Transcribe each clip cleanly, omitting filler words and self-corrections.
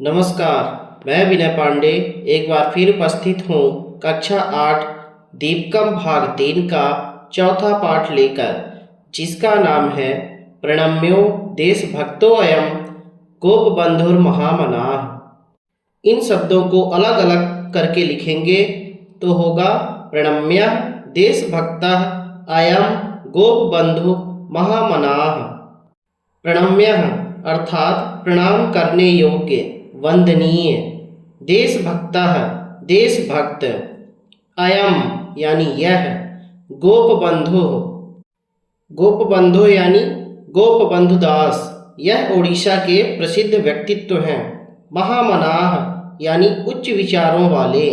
नमस्कार, मैं विनय पांडे एक बार फिर उपस्थित हूँ कक्षा 8 दीपकम भाग 3 का चौथा पाठ लेकर, जिसका नाम है प्रणम्यो देशभक्तो अयम गोपबंधुर महामनाः। इन शब्दों को अलग अलग करके लिखेंगे तो होगा प्रणम्यः देशभक्तः अयम गोपबंधु महामनाः। प्रणम्यः अर्थात प्रणाम करने योग्य, वंदनीय। देशभक्तः देशभक्त। अयम यानी यह। गोपबंधु गोपबंधु यानी गोपबंधु दास, यह ओडिशा के प्रसिद्ध व्यक्तित्व हैं। महामनाः यानी उच्च विचारों वाले।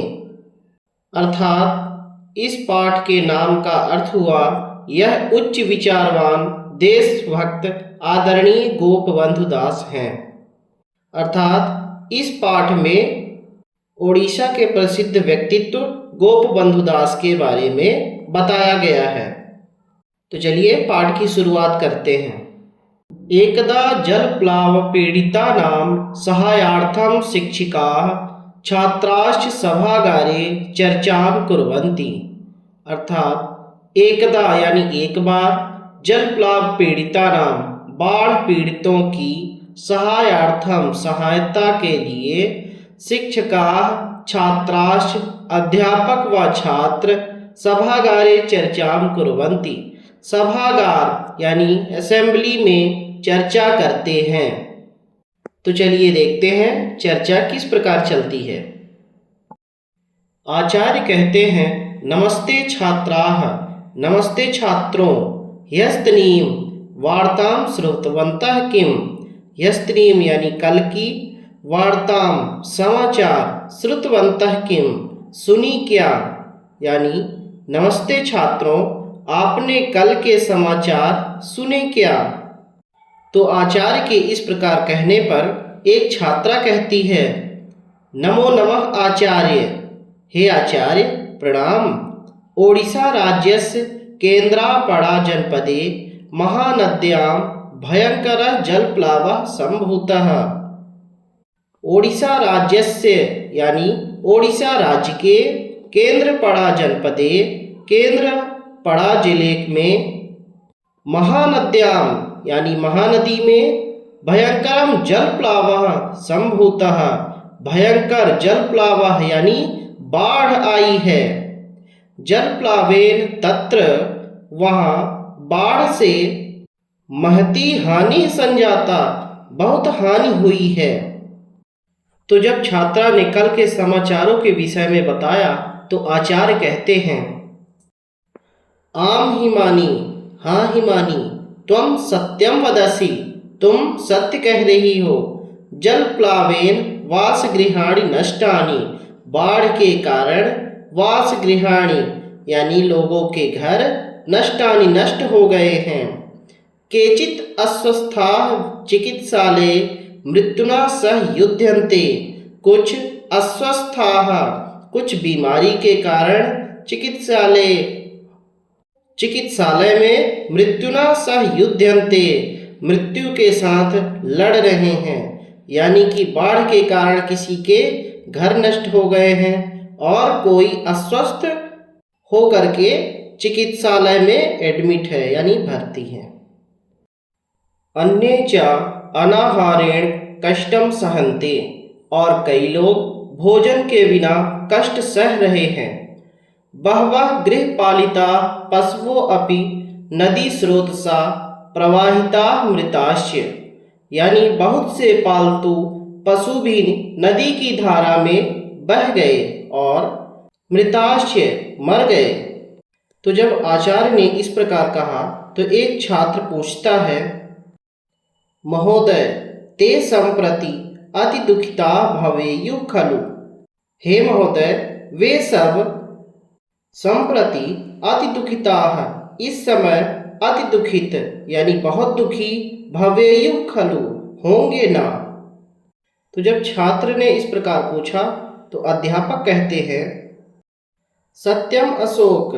अर्थात इस पाठ के नाम का अर्थ हुआ यह उच्च विचारवान देशभक्त आदरणीय गोपबंधु दास हैं। अर्थात इस पाठ में ओडिशा के प्रसिद्ध व्यक्तित्व गोपबंधु दास के बारे में बताया गया है। तो चलिए पाठ की शुरुआत करते हैं। एकदा जलप्लाव पीड़ितानां सहायार्थं शिक्षिकाः छात्राश्च सभागारे चर्चां कुर्वन्ति। अर्थात एकदा यानी एक बार, जलप्लाव पीड़ितानां बाढ़ पीड़ितों की सहायार्थम सहायता के लिए शिक्षकाः छात्राश्च अध्यापक व छात्र सभागारे चर्चां कुर्वन्ति। सभागार यानी असेंबली में चर्चा करते हैं। तो चलिए देखते हैं चर्चा किस प्रकार चलती है। आचार्य कहते हैं, नमस्ते छात्राः, नमस्ते छात्रों। ह्यस्तनीं वार्तां श्रुतवन्तः किम्। ह्यस्तनीं यानी कल की, वार्तां समाचार, श्रुतवन्तः किम् सुनी क्या। यानी नमस्ते छात्रों, आपने कल के समाचार सुने क्या। तो आचार्य के इस प्रकार कहने पर एक छात्रा कहती है, नमो नमः आचार्य। हे आचार्य प्रणाम। ओडिशा राज्यस्य केन्द्रापड़ा जनपदे महानद्यां भयंकरः जलप्लावः सम्भूतः। ओडिशा राज्यस्य यानी ओडिशा राज्य के केन्द्रपड़ा जनपदे, केन्द्रपड़ा जिले में, महानद्यां यानी महानदी में, भयंकरं जलप्लावः सम्भूतः भयंकर जलप्लावः यानी बाढ़ आई है। जलप्लावेन तत्र वहाँ बाढ़ से महती हानि संजाता बहुत हानि हुई है। तो जब छात्रा ने कल के समाचारों के विषय में बताया तो आचार्य कहते हैं, आम हिमानी, हाँ हिमानी, त्वं सत्यम वदसि, तुम सत्य कह रही हो। जलप्लावेन वासगृहाणि नष्टानि, बाढ़ के कारण वासगृहाणि यानी लोगों के घर, नष्टानि नष्ट हो गए हैं। केचित् अस्वस्थाः चिकित्सालये मृत्युना सह युध्यन्ते, कुछ अस्वस्थाः कुछ बीमारी के कारण चिकित्सालय में मृत्युना सह युध्यन्ते मृत्यु के साथ लड़ रहे हैं। यानी कि बाढ़ के कारण किसी के घर नष्ट हो गए हैं और कोई अस्वस्थ हो करके चिकित्सालय में एडमिट है यानी भर्ती है। अन्ये च अनाहारेण कष्टम सहन्ते, और कई लोग भोजन के बिना कष्ट सह रहे हैं। बहवः गृहपालिताः पशवो अपि नदी स्रोतसा प्रवाहिताः मृताश्च, यानी बहुत से पालतू पशु भी नदी की धारा में बह गए और मृताश्च मर गए। तो जब आचार्य ने इस प्रकार कहा तो एक छात्र पूछता है, महोदय ते संप्रति अति दुखिता भवेयुः खलु। हे महोदय, वे सब संप्रति अति दुखिताः इस समय अति दुखित यानी बहुत दुखी, भवेयुः खलु होंगे ना। तो जब छात्र ने इस प्रकार पूछा तो अध्यापक कहते हैं, सत्यम अशोक,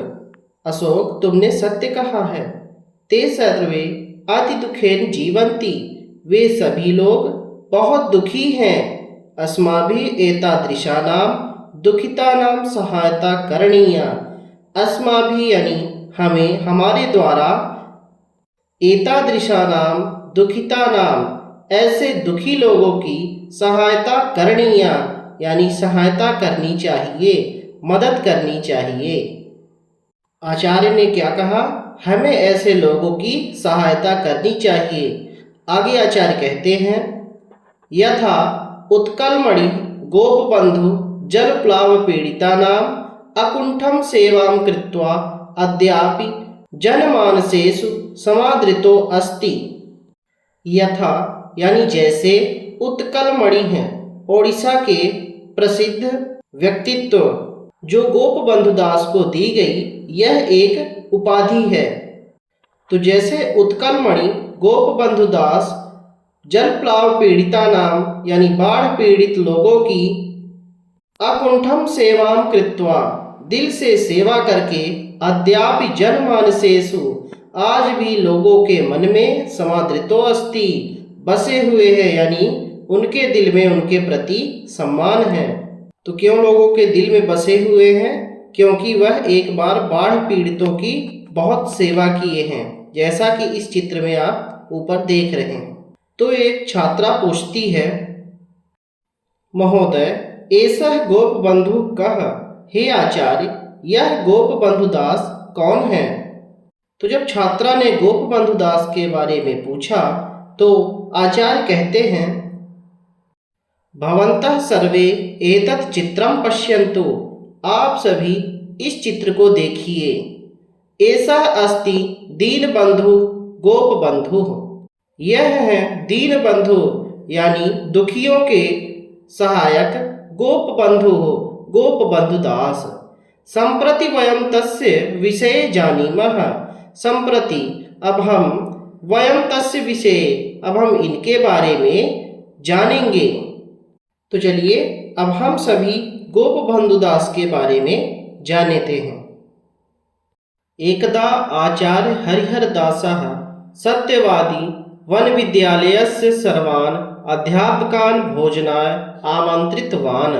अशोक तुमने सत्य कहा है। ते सर्वे अति दुखेन जीवन्ति, वे सभी लोग बहुत दुखी हैं। अस्माभिः एतादृशानां दुखितानां सहायता करणीया। अस्माभिः यानी हमें, हमारे द्वारा, एतादृशानां दुखितानां ऐसे दुखी लोगों की सहायता करणीया यानी सहायता करनी चाहिए, मदद करनी चाहिए। आचार्य ने क्या कहा? हमें ऐसे लोगों की सहायता करनी चाहिए। आगे आचार्य कहते हैं, यथा उत्कलमणि गोपबंधु जलप्लाव पीड़ितानां अकुंठम सेवां कृत्वा अद्यापि जनमानसेषु समादृतो अस्ति। यथा यानी जैसे उत्कलमणि हैं, ओडिशा के प्रसिद्ध व्यक्तित्व जो गोपबंधु दास को दी गई, यह एक उपाधि है। तो जैसे उत्कलमणि गोपबंधु दास जलप्लाव पीड़िता नाम यानी बाढ़ पीड़ित लोगों की अकुंठम सेवां कृत्वा दिल से सेवा करके अद्यापि जनमानसेषु आज भी लोगों के मन में समादृतो अस्ति बसे हुए हैं, यानी उनके दिल में उनके प्रति सम्मान है। तो क्यों लोगों के दिल में बसे हुए हैं? क्योंकि वह एक बार बाढ़ पीड़ितों की बहुत सेवा किए हैं, जैसा कि इस चित्र में आप ऊपर देख रहे हैं। तो एक छात्रा पूछती है, महोदय एषः गोपबंधु कः? हे आचार्य, यह गोपबंधु दास कौन है? तो जब छात्रा ने गोपबंधु दास के बारे में पूछा तो आचार्य कहते हैं, भवन्तः सर्वे एतत् चित्रं पश्यन्तु। आप सभी इस चित्र को देखिए। एषः अस्ति दीनबंधु गोपबंधु। यह है दीनबंधु यानी दुखियों के सहायक गोपबंधु गोपबंधु दास। संप्रति वयं तस्य विषये जानीमः। संप्रति अब हम वयं तस्य विषये अब हम इनके बारे में जानेंगे। तो चलिए अब हम सभी गोपबंधु दास के बारे में जानते हैं। एकदा आचार्य हरिहरदासः सत्यवादी वनविद्यालयस्य सर्वान् अध्यापकान् भोजनाय आमन्त्रितवान्।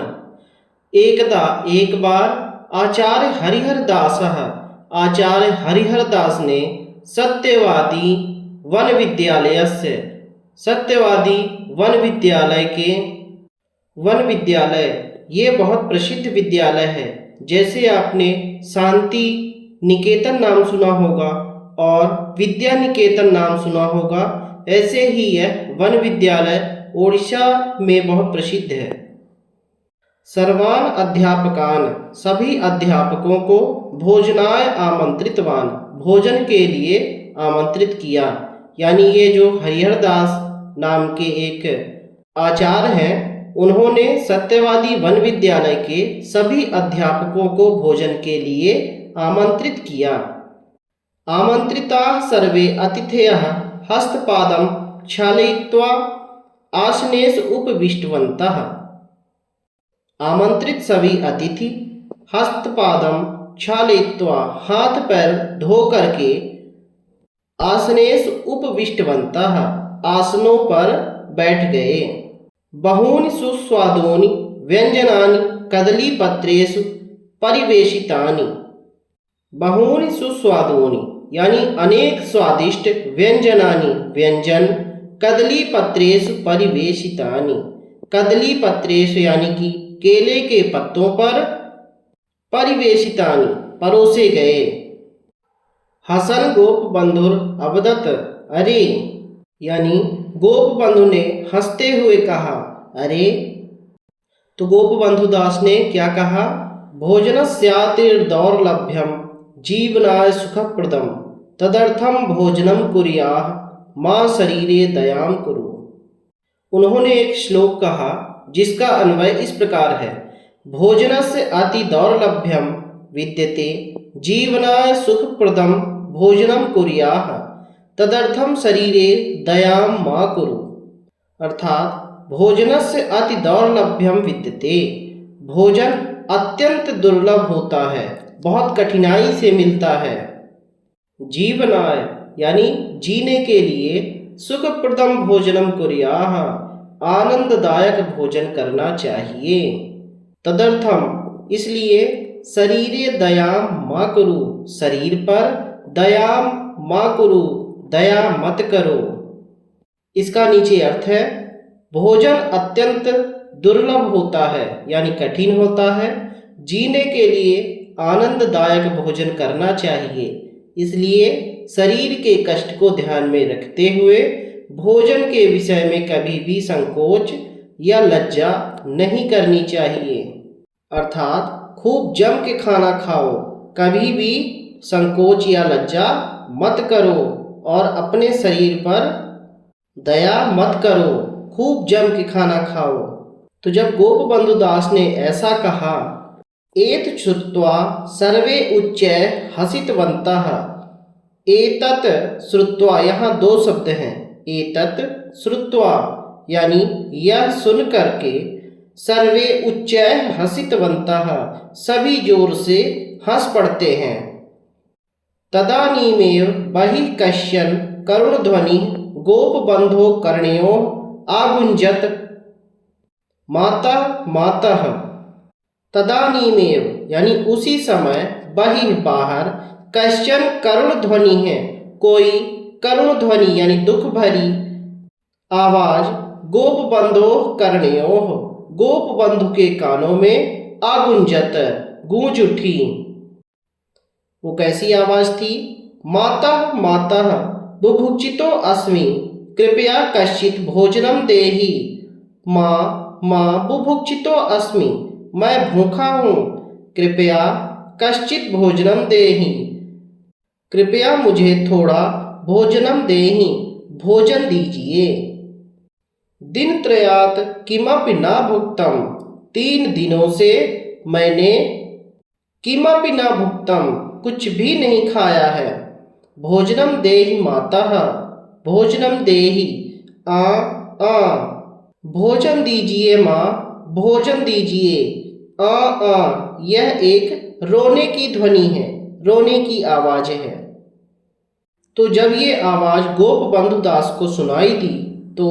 एकदा एक बार आचार्य हरिहरदास ने सत्यवादी वन विद्यालय के वन विद्यालय ये बहुत प्रसिद्ध विद्यालय है। जैसे आपने शांति निकेतन नाम सुना होगा और विद्या निकेतन नाम सुना होगा, ऐसे ही यह वन विद्यालय ओडिशा में बहुत प्रसिद्ध है। सर्वान अध्यापकान सभी अध्यापकों को भोजनाय आमंत्रितवान भोजन के लिए आमंत्रित किया। यानी ये जो हरिहरदास नाम के एक आचार्य हैं, उन्होंने सत्यवादी वन विद्यालय के सभी अध्यापकों को भोजन के लिए आमंत्रित किया। आमंत्रिताः सर्वे अतिथयः हस्तपादं क्षालयित्वा आसनेषु उपविष्टवन्तः। आमंत्रित सभी अतिथि हस्तपादम क्षालयित्वा हाथ पैर धो करके आसनेषु उपविष्टवन्तः आसनों पर बैठ गए। बहूनि सुस्वादूनि व्यंजनानि कदलीपत्रेषु परिवेशितानि। बहूनि सुस्वादूनि यानी अनेक स्वादिष्ट व्यंजनानि व्यंजन कदलीपत्रेषु परिवेशितानि। कदलीपत्रेषु यानी कि केले के पत्तों पर परिवेशितानि परोसे गए। हसन गोपबंधुर अवदत अरे यानी गोपबंधु ने हंसते हुए कहा अरे। तो गोपबंधु दास ने क्या कहा? भोजनस्यातिर्दौर्लभ्यं जीवनाय सुखप्रदं तदर्थं भोजनं कुर्याः मां शरीरे दयां कुरु। उन्होंने एक श्लोक कहा जिसका अन्वय इस प्रकार है, भोजनस्य अति दौर्लभ्यम विद्यते जीवनाय सुखप्रदं भोजनं कुर्याः तदर्थम शरीरे दयां मा कुरु। अर्थात भोजनस्य अति दौर्लभ्यम विद्यते, भोजन अत्यंत दुर्लभ होता है, बहुत कठिनाई से मिलता है। जीवनाय यानी जीने के लिए सुखप्रदम भोजनम कुर्याः आनंददायक भोजन करना चाहिए। तदर्थम इसलिए शरीरे दयाम मा कुरु, शरीर पर दयाम मा कुरु, दया मत करो। इसका नीचे अर्थ है भोजन अत्यंत दुर्लभ होता है यानी कठिन होता है। जीने के लिए आनंददायक भोजन करना चाहिए, इसलिए शरीर के कष्ट को ध्यान में रखते हुए भोजन के विषय में कभी भी संकोच या लज्जा नहीं करनी चाहिए। अर्थात खूब जम के खाना खाओ, कभी भी संकोच या लज्जा मत करो और अपने शरीर पर दया मत करो, खूब जम के खाना खाओ। तो जब गोप बंधु दास ने ऐसा कहा, एत श्रुत्वा सर्वे उच्चै हसितवन्तः। एतत् श्रुत्वा, यहाँ दो शब्द हैं। एतत् श्रुत्वा यानी यह सुन करके, सर्वे उच्चै हसितवन्तः सभी जोर से हंस पड़ते हैं। तदानीमेव बहिः कश्चन करुणध्वनिः गोपबन्धो कर्णयोः आगुञ्जत, मातः मातः। तदानीमेव यानी उसी समय, बहिः बाहर, कश्चन करुण ध्वनि है, कोई करुण ध्वनि यानी दुख भरी आवाज, गोपबंधो कर्णयोः गोपबंधु के कानों में, आगुंजत गूंज उठी। वो कैसी आवाज थी? मातः मातः बुभुक्षितो अस्मि, कृपया कश्चित् भोजनम देहि। माँ माँ बुभुक्षितो अस्मि, मैं भूखा हूँ, कृपया कश्चित् भोजनम देहि, कृपया मुझे थोड़ा भोजनम देहि, भोजन दीजिए। दिन त्रयात किमपि न भुक्तम, 3 दिनों से मैंने किमपि न भुक्तम कुछ भी नहीं खाया है। भोजनम देहि मातः, भोजनम देहि, आ भोजन दीजिए माँ, भोजन दीजिए। आ यह एक रोने की ध्वनि है, रोने की आवाज है। तो जब ये आवाज गोप बंधु दास को सुनाई दी तो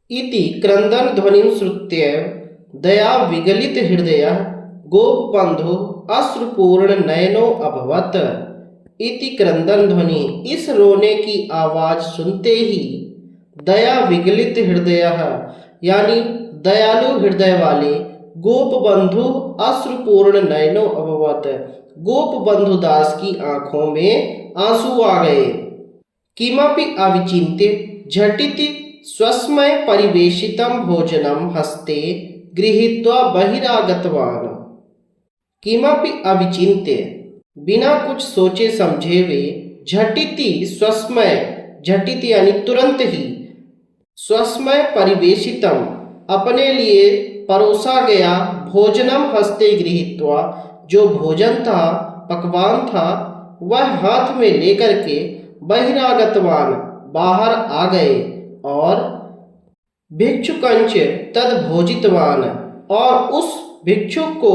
इति क्रंदन ध्वनिं श्रुत्यैव दया विगलित हृदयः गोप बंधु अश्रुपूर्ण नयनो अभवत्। इति क्रंदन ध्वनि, इस रोने की आवाज सुनते ही दया विगलित हृदयः यानी दयालु हृदय वाले गोप बंधु अश्रुपूर्ण नयनो अभवत्, गोप बंधु दास की आंखों में आंसू आ गए। किमपि अविचिन्त्य झटिति स्वस्मय परिवेशितं भोजनं हस्ते गृहीत्वा बहिरागतवान्। किमपि अविचिन्त्य, बिना कुछ सोचे समझे वे झटिति स्वस्मय, झटिति यानी तुरंत ही, स्वस्मय परिवेशितम अपने लिए परोसा गया, भोजनम हस्ते गृहीत्वा जो भोजन था, पकवान था, वह हाथ में लेकर के बहिरागतवान बाहर आ गए और भिक्षुकंच तद भोजितवान और उस भिक्षुक को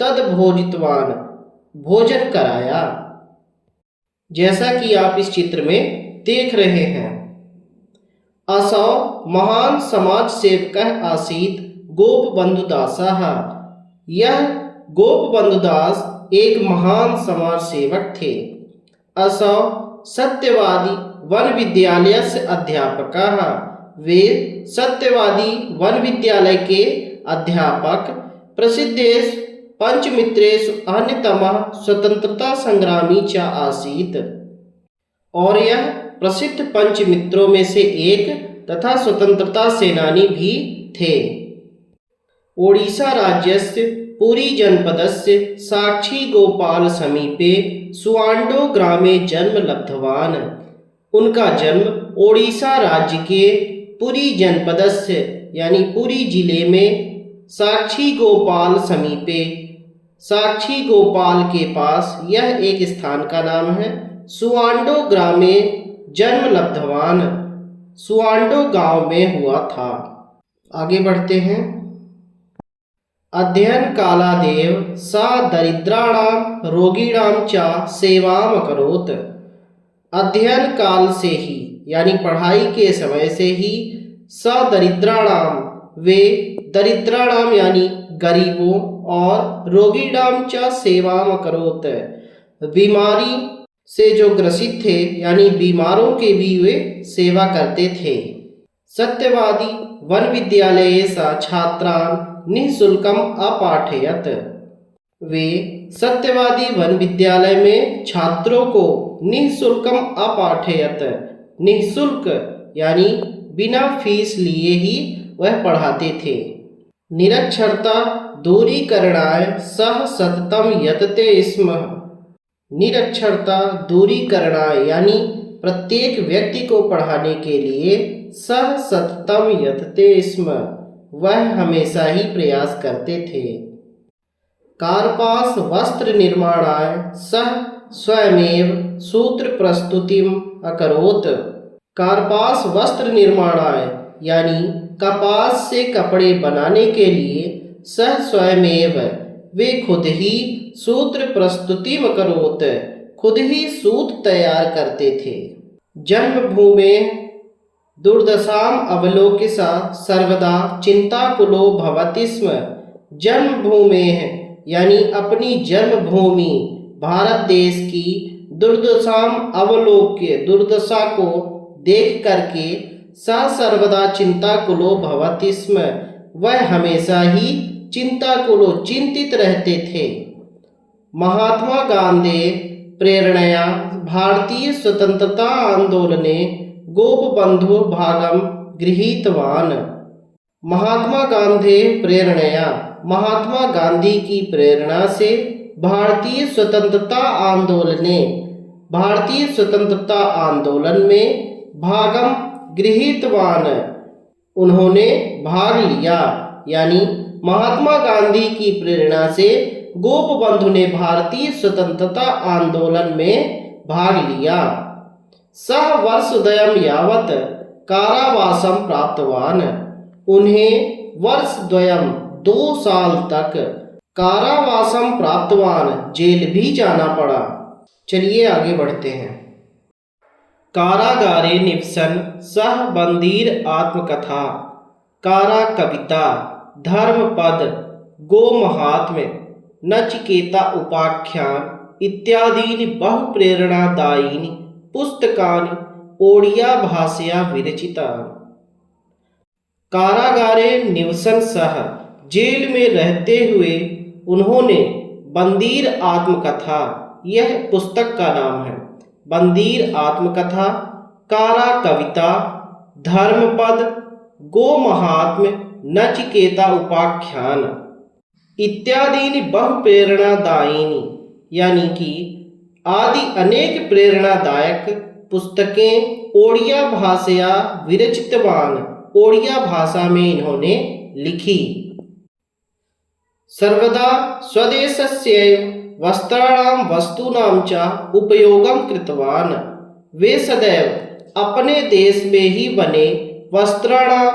तद भोजितवान भोजन कराया। जैसा कि आप इस चित्र में देख रहे हैं। असौ महान समाज सेवकः आसीत् गोप बंधुदासः। यह गोप बंधुदास एक महान समाज सेवक थे। असौ सत्यवादी वन विद्यालयस्य अध्यापकः। वे सत्यवादी वन विद्यालय के अध्यापक, प्रसिद्धेषु पंचमित्रेषु अन्यतमः स्वतंत्रता संग्रामी च आसीत्। और यह प्रसिद्ध पंच मित्रों में से एक तथा स्वतंत्रता सेनानी भी थे। ओडिशा राज्यस्य पुरी जनपदस्य साक्षी गोपाल समीपे सुआंडो ग्रामे जन्म लब्धवान्। उनका जन्म ओडिशा राज्य के पुरी जनपदस्य यानी पुरी जिले में साक्षी गोपाल समीपे, साक्षी गोपाल के पास, यह एक स्थान का नाम है, सुआंडो ग्रामे जन्म लब्धवान, सुआंडो गांव में हुआ था। आगे बढ़ते हैं। अध्ययन कालादेव सा दरिद्राणां रोगिणां च सेवाम अकरोत्। अध्ययन काल से ही यानी पढ़ाई के समय से ही सदरिद्राणाम, वे दरिद्राणाम यानी गरीबों और रोगीणाम च सेवाम अकरोत, बीमारी से जो ग्रसित थे यानी बीमारों के भी वे सेवा करते थे। सत्यवादी वन विद्यालय सा छात्रान निःशुल्कम अपाठयत, वे सत्यवादी वन विद्यालय में छात्रों को निःशुल्कम अपाठयत, निःशुल्क यानी बिना फीस लिए ही वह पढ़ाते थे। निरक्षरता दूरीकरणाय सह सततम यतते स्म, निरक्षरता दूरीकरणाय यानी प्रत्येक व्यक्ति को पढ़ाने के लिए सह सततम यतते स्म, वह हमेशा ही प्रयास करते थे। कार्पास वस्त्र निर्माणाय सह स्वयमेव सूत्र प्रस्तुतिम अकरोत, कार्पास वस्त्र निर्माणाय यानी कपास से कपड़े बनाने के लिए सह स्वयमेव वे खुद ही सूत्र प्रस्तुतिम अकरोत, खुद ही सूत तैयार करते थे। जन्मभूमे दुर्दशाम अवलोकिसा सर्वदा चिंताकुलो भवति स्म, जन्मभूमे यानी अपनी जन्मभूमि भारत देश की दुर्दशाम अवलोक्य, दुर्दशा को देख करके सा सर्वदा चिंताकुलो भवति स्म, वह हमेशा ही चिंताकुलो चिंतित रहते थे। महात्मा गांधी प्रेरणया भारतीय स्वतंत्रता आंदोलने गोपबंधु भागम गृहीतवान, महात्मा गांधी प्रेरणया, महात्मा गांधी की प्रेरणा से भारतीय स्वतंत्रता आंदोलने, भारतीय स्वतंत्रता आंदोलन में भागम गृहीतवान, उन्होंने भाग लिया, यानी महात्मा गांधी की प्रेरणा से गोपबंधु ने भारतीय स्वतंत्रता आंदोलन में भाग लिया। सह वर्षद्वयम यावत कारावासम प्राप्तवान, उन्हें वर्षद्वयम 2 साल तक कारावासम प्राप्तवान जेल भी जाना पड़ा। चलिए आगे बढ़ते हैं। कारागारे निवसन सह बंदीर आत्मकथा, कारा कविता, धर्मपद, गो महात्म्य, नचिकेता उपाख्यान इत्यादीनि बहु प्रेरणादायीनि पुस्तकानि ओडिया भाषया विरचितानि। कारागारे निवसन सह, जेल में रहते हुए उन्होंने बंदीर आत्मकथा, यह पुस्तक का नाम है, बंदीर आत्मकथा, कारा कविता, धर्मपद, गो महात्म्य, नचिकेता उपाख्यान इत्यादि बहु प्रेरणादायिनी यानी कि आदि अनेक प्रेरणादायक पुस्तकें ओडिया भाषया विरचितवान, ओडिया भाषा में इन्होंने लिखी। सर्वदा स्वदेशस्यैव वस्त्राणां वस्तूनां च उपयोगं कृतवान, वे सदैव अपने देश में ही बने वस्त्राणां,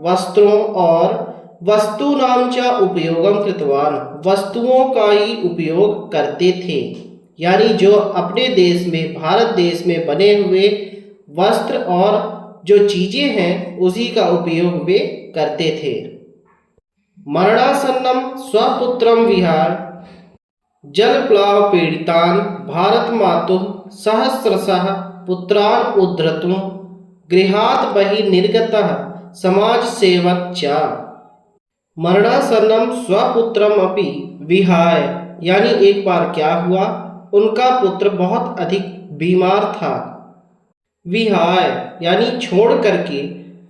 वस्त्रों और वस्तूनां च उपयोगं कृतवान, वस्तुओं का ही उपयोग करते थे, यानी जो अपने देश में, भारत देश में बने हुए वस्त्र और जो चीजें हैं उसी का उपयोग वे करते थे। मरणासन्नम स्वपुत्रम विहार जलप्लाव पीड़ितान भारत मातुः सहस्रशः पुत्रान उद्धर्तुं गृहात् बहिः निर्गतः समाज सेवक च। मरणासन्नम स्वपुत्रम अपि विहाय, यानी एक बार क्या हुआ, उनका पुत्र बहुत अधिक बीमार था। विहाय यानी छोड़ करके,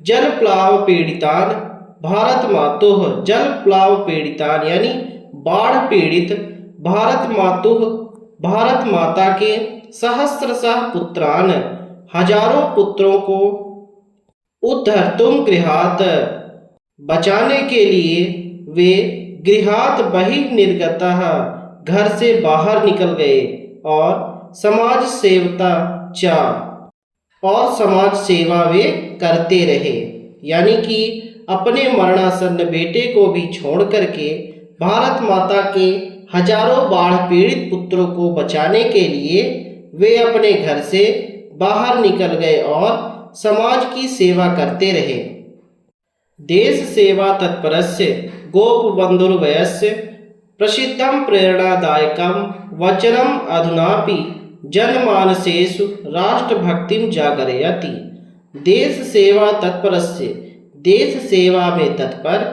जलप्लाव पीड़ितान भारत मातुः, जलप्लाव पीड़ितान यानी बाढ़ पीड़ित, भारत मातुः भारत माता के, सहस्रशः पुत्रान हजारों पुत्रों को, उद्धर्तुं गृहात् बचाने के लिए वे गृहात् बहिः निर्गतः घर से बाहर निकल गए, और समाज सेवता च, और समाज सेवा वे करते रहे, यानी कि अपने मरणासन्न बेटे को भी छोड़ करके भारत माता के हजारों बाढ़ पीड़ित पुत्रों को बचाने के लिए वे अपने घर से बाहर निकल गए और समाज की सेवा करते रहे। देश सेवा तत्परस्य गोपबन्धुर्वयस्य प्रसिद्धं प्रेरणादायकं वचनम् अधुनापि जनमानसेषु राष्ट्रभक्तिं जागरयति। देश सेवा तत्परस्य, देश सेवा में तत्पर,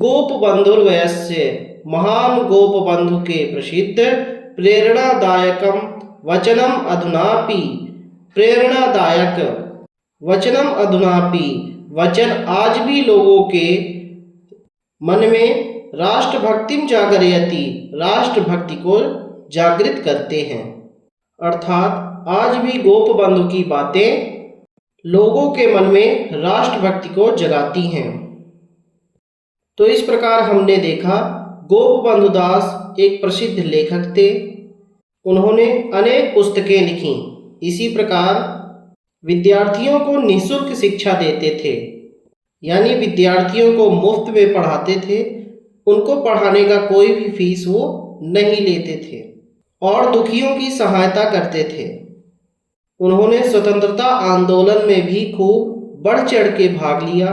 गोपबन्धुर्वयस्य, महान गोपबंधु के प्रसिद्ध, प्रेरणादायकम वचनम अधुनापि, प्रेरणादायक वचनम अधुनापि, वचन आज भी लोगों के मन में राष्ट्रभक्तिम जागरयति, राष्ट्रभक्ति को जागृत करते हैं। अर्थात आज भी गोपबंधु की बातें लोगों के मन में राष्ट्रभक्ति को जगाती हैं। तो इस प्रकार हमने देखा गोपबंधु दास एक प्रसिद्ध लेखक थे। उन्होंने अनेक पुस्तकें लिखी। इसी प्रकार विद्यार्थियों को निःशुल्क शिक्षा देते थे, यानी विद्यार्थियों को मुफ्त में पढ़ाते थे। उनको पढ़ाने का कोई भी फीस वो नहीं लेते थे और दुखियों की सहायता करते थे। उन्होंने स्वतंत्रता आंदोलन में भी खूब बढ़ चढ़ के भाग लिया,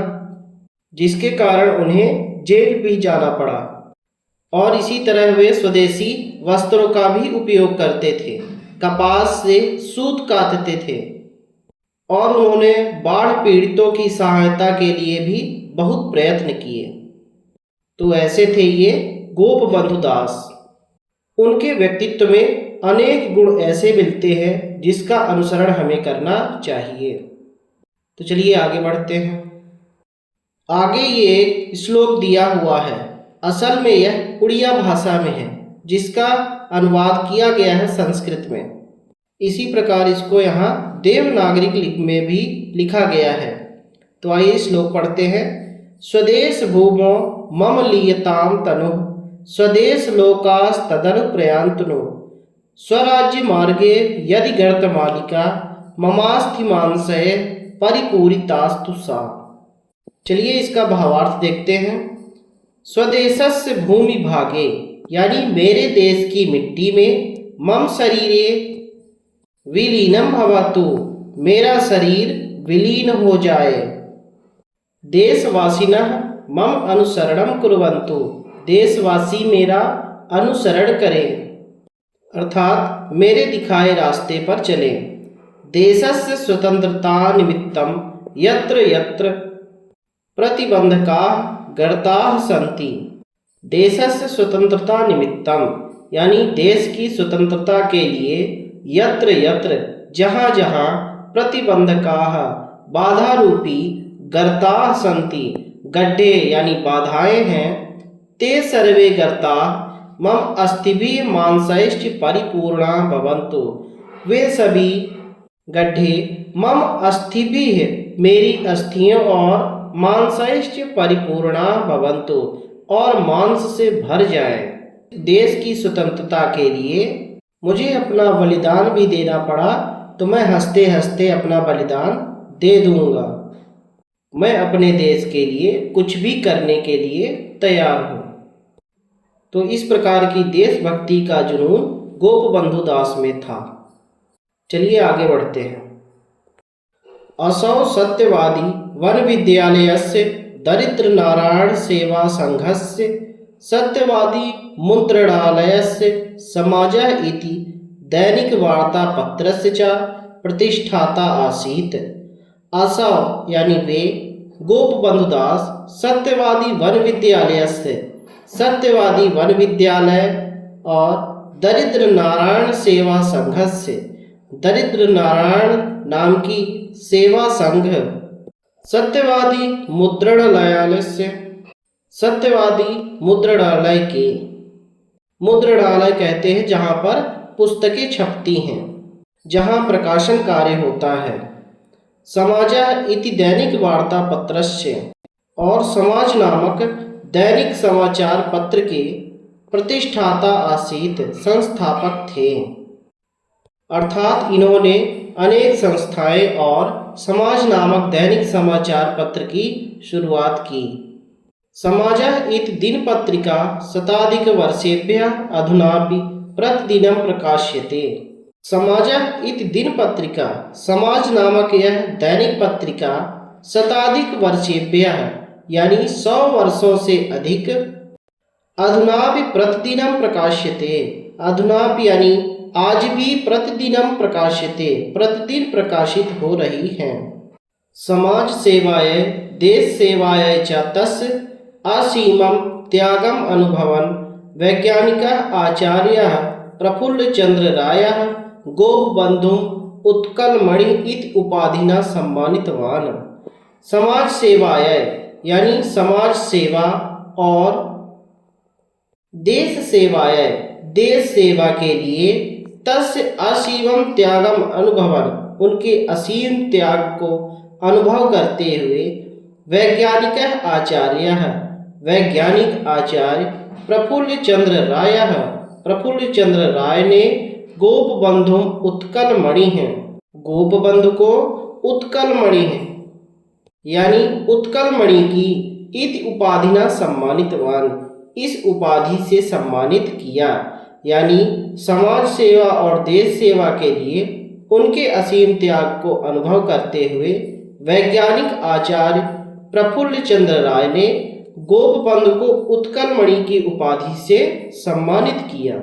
जिसके कारण उन्हें जेल भी जाना पड़ा। और इसी तरह वे स्वदेशी वस्त्रों का भी उपयोग करते थे, कपास से सूत काटते थे और उन्होंने बाढ़ पीड़ितों की सहायता के लिए भी बहुत प्रयत्न किए। तो ऐसे थे ये गोपबंधु दास। उनके व्यक्तित्व में अनेक गुण ऐसे मिलते हैं जिसका अनुसरण हमें करना चाहिए। तो चलिए आगे बढ़ते हैं। आगे ये एक श्लोक दिया हुआ है। असल में यह उड़िया भाषा में है, जिसका अनुवाद किया गया है संस्कृत में। इसी प्रकार इसको यहाँ देवनागरी में भी लिखा गया है। तो आइए श्लोक पढ़ते हैं। स्वदेश भूमो मम लीयताम तनु, स्वदेश लोकास्तदनु प्रयांतनु, स्वराज्य मार्गे यदि गर्तमालिका, ममास्थि मांसय परिपूरितास्तु सा। चलिए इसका भावार्थ देखते हैं। स्वदेशस्य भूमि भागे, यानी मेरे देश की मिट्टी में, मम शरीरे विलीनम भवतु, मेरा शरीर विलीन हो जाए, देशवासिनः मम अनुसरणम कुर्वन्तु, देशवासी मेरा अनुसरण करें, अर्थात मेरे दिखाए रास्ते पर चले। देशस्य स्वतंत्रता निमित्तम यत्र यत्र प्रतिबंधकाः गर्ताः सन्ति, देशस्य स्वतंत्रता निमित्तम, यानी देश की स्वतंत्रता के लिए, यत्र यत्र, जहाँ जहाँ, प्रतिबंधकाः, बाधा रूपी, गर्ताः सन्ति, गड्ढे यानी बाधाएं हैं, ते सर्वे गर्ताः मम अस्थिभिः मांसैश्च परिपूर्णा भवन्तु, वे सभी गड्ढे मम अस्थिभिः, मेरी अस्थियों, और मांसैश्च परिपूर्णा भवन्तु, और मांस से भर जाए। देश की स्वतंत्रता के लिए मुझे अपना बलिदान भी देना पड़ा, तो मैं हंसते हंसते अपना बलिदान दे दूंगा। मैं अपने देश के लिए कुछ भी करने के लिए तैयार हूँ। तो इस प्रकार की देशभक्ति का जुनून गोपबंधु दास में था। चलिए आगे बढ़ते हैं। असौ सत्यवादी वन विद्यालयस्य दरिद्र नारायण सेवा संघस्य सत्यवादी मुद्रणालयस्य समाजः इति दैनिक वार्ता पत्रस्य च प्रतिष्ठाता आसीत्। असौ यानी वे, गोपबंधु दास, सत्यवादी वन विद्यालयस्य, सत्यवादी वन विद्यालय, और दरिद्र नारायण सेवा संघस्य, दरिद्र नारायण नाम की सेवा संघ, सत्यवादी मुद्रणालय से, सत्यवादी मुद्रणालय के, मुद्रणालय कहते हैं जहाँ पर पुस्तकें छपती हैं, जहाँ प्रकाशन कार्य होता है। समाजः इति दैनिक वार्ता पत्रस्य, और समाज नामक दैनिक समाचार पत्र के प्रतिष्ठाता आसीत, संस्थापक थे। अर्थात इन्होंने अनेक संस्थाएं और समाज नामक दैनिक समाचार पत्र की शुरुआत की। समाजः इति दिनपत्रिका शताधिक वर्षेभ्यः अधुनापि प्रतिदिनं प्रकाश्यते। समाजः इति दिनपत्रिका, समाज नामक यह दैनिक पत्रिका शताधिक वर्षेभ्यः यानी 100 वर्षों से अधिक। अधुनापि प्रतिदिनं प्रकाश्यते, अधुनापि यानी आज भी, प्रतिदिनं प्रकाश्यते प्रतिदिन प्रकाशित हो रही हैं। समाज सेवाय देश सेवाय च तस्य असीमं त्यागम अनुभवन् वैज्ञानिकः आचार्यः प्रफुल्लचंद्र रायः गोपबन्धुं उत्कलमणि इति उपाधिना सम्मानितवान्। समाज सेवाय यानी समाज सेवा और देश सेवाय देश सेवा के लिए, तस्य असीमं त्यागम अनुभवन् उनके असीम त्याग को अनुभव करते हुए, वैज्ञानिक आचार्य वैज्ञानिक आचार्य प्रफुल्लचंद्र रायः प्रफुल्लचंद्र राय ने गोपबन्धुं उत्कलमणि हैं, गोपबंधु को उत्कलमणि है यानी उत्कलमणि की इति उपाधिना सम्मानितवान, इस उपाधि से सम्मानित किया। यानी समाज सेवा और देश सेवा के लिए उनके असीम त्याग को अनुभव करते हुए वैज्ञानिक आचार्य प्रफुल्लचंद्र राय ने गोपबंधु को उत्कलमणि की उपाधि से सम्मानित किया।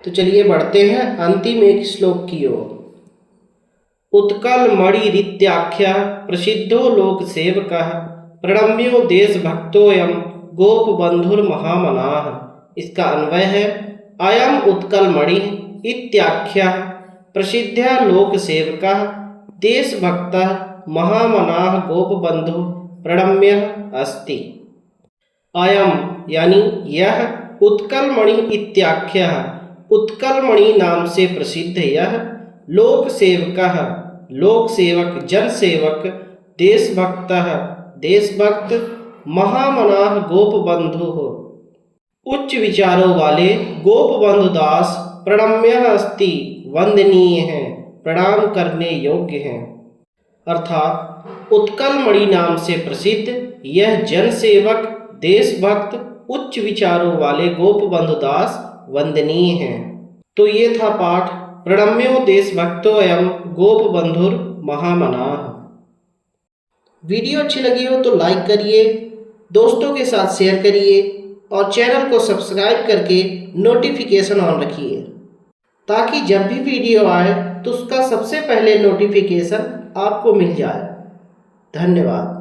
तो चलिए बढ़ते हैं अंतिम एक श्लोक की ओर। उत्कलमणिरित्याख्यः प्रसिद्धो लोकसेवकः प्रणम्यो देशभक्तोऽयं गोपबन्धुर्महामनाः। इसका अन्वय है, अयम उत्कलमणि इत्याख्यः प्रसिद्धः लोकसेवकः देशभक्तः महामनाः गोपबन्धु प्रणम्यः अस्ति। अयम यानी यह, उत्कलमणि इत्याख्यः उत्कलमणि नाम से प्रसिद्ध यह, लोकसेवकः लोकसेवक जनसेवक, देशभक्तः देशभक्त, महामनाः गोपबन्धुः उच्च विचारों वाले गोपबंधु दास प्रणम्यः अस्ति वंदनीय हैं, प्रणाम करने योग्य हैं। अर्थात उत्कलमणि नाम से प्रसिद्ध यह जनसेवक देशभक्त उच्च विचारों वाले गोपबंधु दास वंदनीय हैं। तो ये था पाठ प्रणम्यो देशभक्तोऽयं गोपबन्धुर महामनाः। वीडियो अच्छी लगी हो तो लाइक करिए, दोस्तों के साथ शेयर करिए और चैनल को सब्सक्राइब करके नोटिफिकेशन ऑन रखिए, ताकि जब भी वीडियो आए तो उसका सबसे पहले नोटिफिकेशन आपको मिल जाए। धन्यवाद।